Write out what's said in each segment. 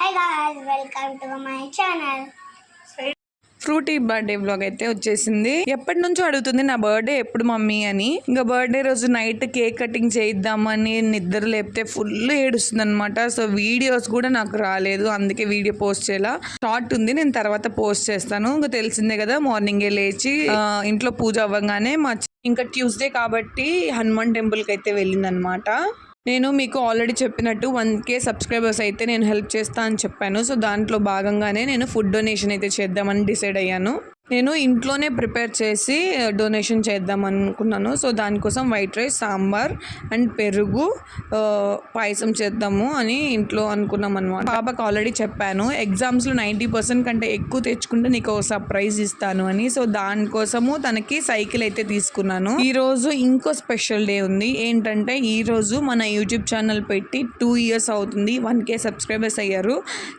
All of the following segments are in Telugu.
Hi guys, welcome to my channel. Fruity birthday vlog అయితే వచ్చేసింది. ఎప్పటి నుంచో అడుగుతుంది నా బర్త్డే ఎప్పుడు మమ్మీ అని. ఇంకా బర్త్డే రోజు నైట్ కేక్ కటింగ్ చేయిద్దామని నిద్ర లేపితే ఫుల్ ఏడుస్తుంది అనమాట. సో వీడియోస్ కూడా నాకు రాలేదు, అందుకే వీడియో పోస్ట్ చేయాల. షార్ట్ ఉంది, నేను తర్వాత పోస్ట్ చేస్తాను. ఇంకా తెలిసిందే కదా, మార్నింగే లేచి ఇంట్లో పూజ అవ్వగానే ఇంకా ట్యూస్డే కాబట్టి హనుమాన్ టెంపుల్కి అయితే వెళ్ళిందనమాట. నేను మీకు ఆల్రెడీ చెప్పినట్టు 1K సబ్స్క్రైబర్స్ అయితే నేను హెల్ప్ చేస్తా అని చెప్పాను. సో దాంట్లో భాగంగానే నేను ఫుడ్ డొనేషన్ అయితే చేద్దామని డిసైడ్ అయ్యాను. నేను ఇంట్లోనే ప్రిపేర్ చేసి డొనేషన్ చేద్దాం అనుకున్నాను. సో దానికోసం వైట్ రైస్, సాంబార్ అండ్ పెరుగు, పాయసం చేద్దాము అని ఇంట్లో అనుకున్నాం అనమాట. పాపకు ఆల్రెడీ చెప్పాను, ఎగ్జామ్స్లో 90% కంటే ఎక్కువ తెచ్చుకుంటే నీకు ఒక సర్ప్రైజ్ ఇస్తాను అని. సో దానికోసము తనకి సైకిల్ అయితే తీసుకున్నాను. ఈరోజు ఇంకో స్పెషల్ డే ఉంది. ఏంటంటే ఈరోజు మన యూట్యూబ్ ఛానల్ పెట్టి 2 years అవుతుంది. 1K సబ్స్క్రైబర్స్ అయ్యారు.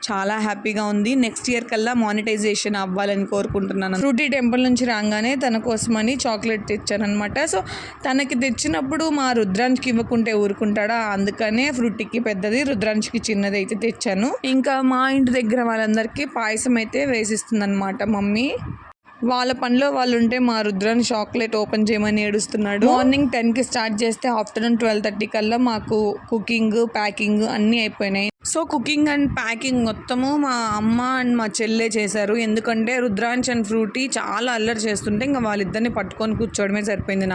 చాలా హ్యాపీగా ఉంది. నెక్స్ట్ ఇయర్ కల్లా మానిటైజేషన్ అవ్వాలని కోరుకుంటున్నాను. ఫ్రూటీ టెంపుల్ నుంచి రాగానే తన కోసమని చాక్లెట్ తెచ్చానమాట. సో తనకి తెచ్చినప్పుడు మా రుద్రాంష్కి ఇవ్వకుంటే ఊరుకుంటాడా, అందుకనే ఫ్రూటీకి పెద్దది, రుద్రాంష్కి చిన్నది అయితే తెచ్చాను. ఇంకా మా ఇంటి దగ్గర వాళ్ళందరికీ పాయసం అయితే వేసిస్తుంది అనమాట మమ్మీ. వాళ్ళ పనిలో వాళ్ళు ఉంటే మా రుద్రాన్ని చాక్లెట్ ఓపెన్ చేయమని ఏడుస్తున్నాడు. మార్నింగ్ 10కి స్టార్ట్ చేస్తే ఆఫ్టర్నూన్ 12:30 కల్లా మాకు కుకింగ్, ప్యాకింగ్ అన్నీ అయిపోయినాయి. సో కుకింగ్ అండ్ ప్యాకింగ్ మొత్తము మా అమ్మ అండ్ మా చెల్లె చేశారు. ఎందుకంటే రుద్రాంశ్ అండ్ ఫ్రూటీ చాలా అల్లరి చేస్తుంటే ఇంకా వాళ్ళిద్దరిని పట్టుకొని కూర్చోవడమే సరిపోయింది.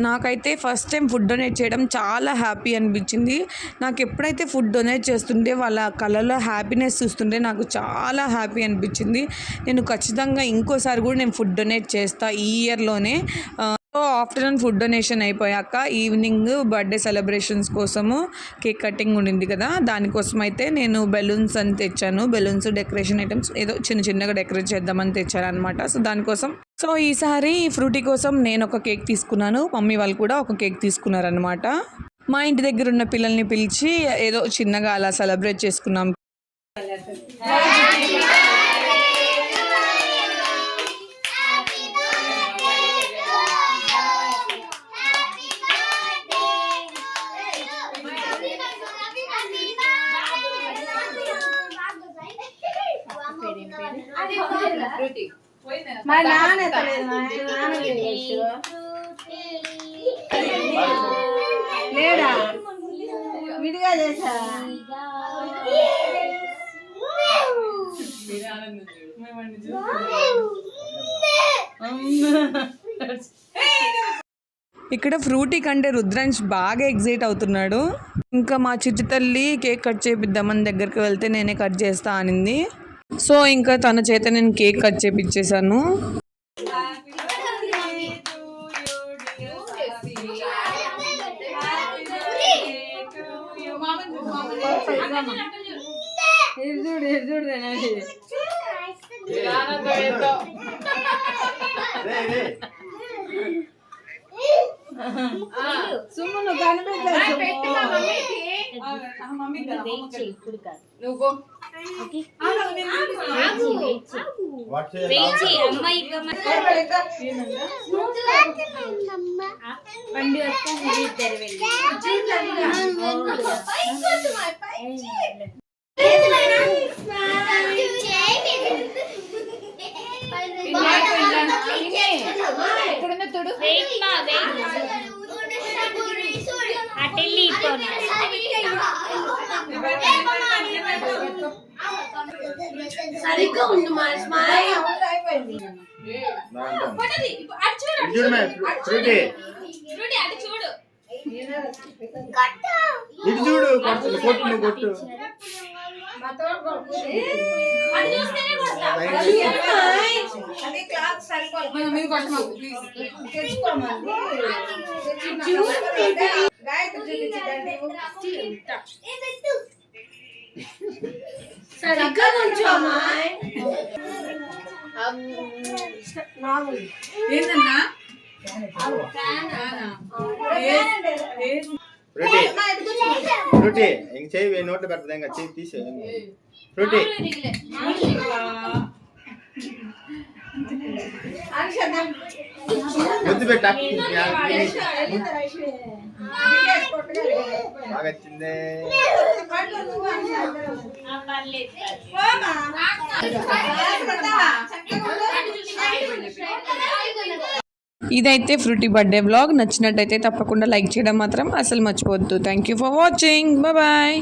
నాకైతే ఫస్ట్ టైం ఫుడ్ డొనేట్ చేయడం చాలా హ్యాపీ అనిపించింది. నాకు ఎప్పుడైతే ఫుడ్ డొనేట్ చేస్తుంటే వాళ్ళ కళ్ళలో హ్యాపీనెస్ చూస్తుంటే నాకు చాలా హ్యాపీ అనిపించింది. నేను ఖచ్చితంగా ఇంకోసారి కూడా నేను ఫుడ్ డొనేట్ చేస్తా ఈ ఇయర్లోనే. సో ఆఫ్టర్నూన్ ఫుడ్ డొనేషన్ అయిపోయాక ఈవినింగ్ బర్త్డే సెలబ్రేషన్స్ కోసము కేక్ కటింగ్ ఉండింది కదా, దానికోసం అయితే నేను బెలూన్స్ అని తెచ్చాను. బెలూన్స్, డెకరేషన్ ఐటమ్స్ ఏదో చిన్నగా డెకరేట్ చేద్దామని తెచ్చాను అనమాట. సో దానికోసం ఈసారి ఫ్రూటీ కోసం నేను ఒక కేక్ తీసుకున్నాను, మమ్మీ వాళ్ళు కూడా ఒక కేక్ తీసుకున్నారనమాట. మా ఇంటి దగ్గర ఉన్న పిల్లల్ని పిలిచి ఏదో చిన్నగా అలా సెలబ్రేట్ చేసుకున్నాం. మా నాన్న లేడా విడిగా చేసా. ఇక్కడ ఫ్రూటీ కంటే రుద్రాంశ్ బాగా ఎగ్జైట్ అవుతున్నాడు. ఇంకా మా చిట్టి తల్లి కేక్ కట్ చేపిద్దామని దగ్గరికి వెళ్తే నేనే కట్ చేస్తా అనింది. సో ఇంకా తన చేత నేను కేక్ కట్ చేపించేసాను. సుమ్మును కనిపించు. సరిగ్గా ఉండు మా స్మైల్. కొట్టు సరిగ్గా ఉంచోమా. ఏంటన్నా ఫ్రూటీ ఇంక చేయి నోట్లో పెడతా, ఇంకా చేయి తీసే ఫ్రూటీ. ముద్దు పెట్ట బాగా వచ్చిందే. ఇదైతే ఫ్రూటీ బర్త్డే వ్లాగ్. నచ్చినట్టయితే తప్పకుండా లైక్ చేయడం మాత్రం అసలు మర్చిపోవద్దు. Thank you for watching. Bye.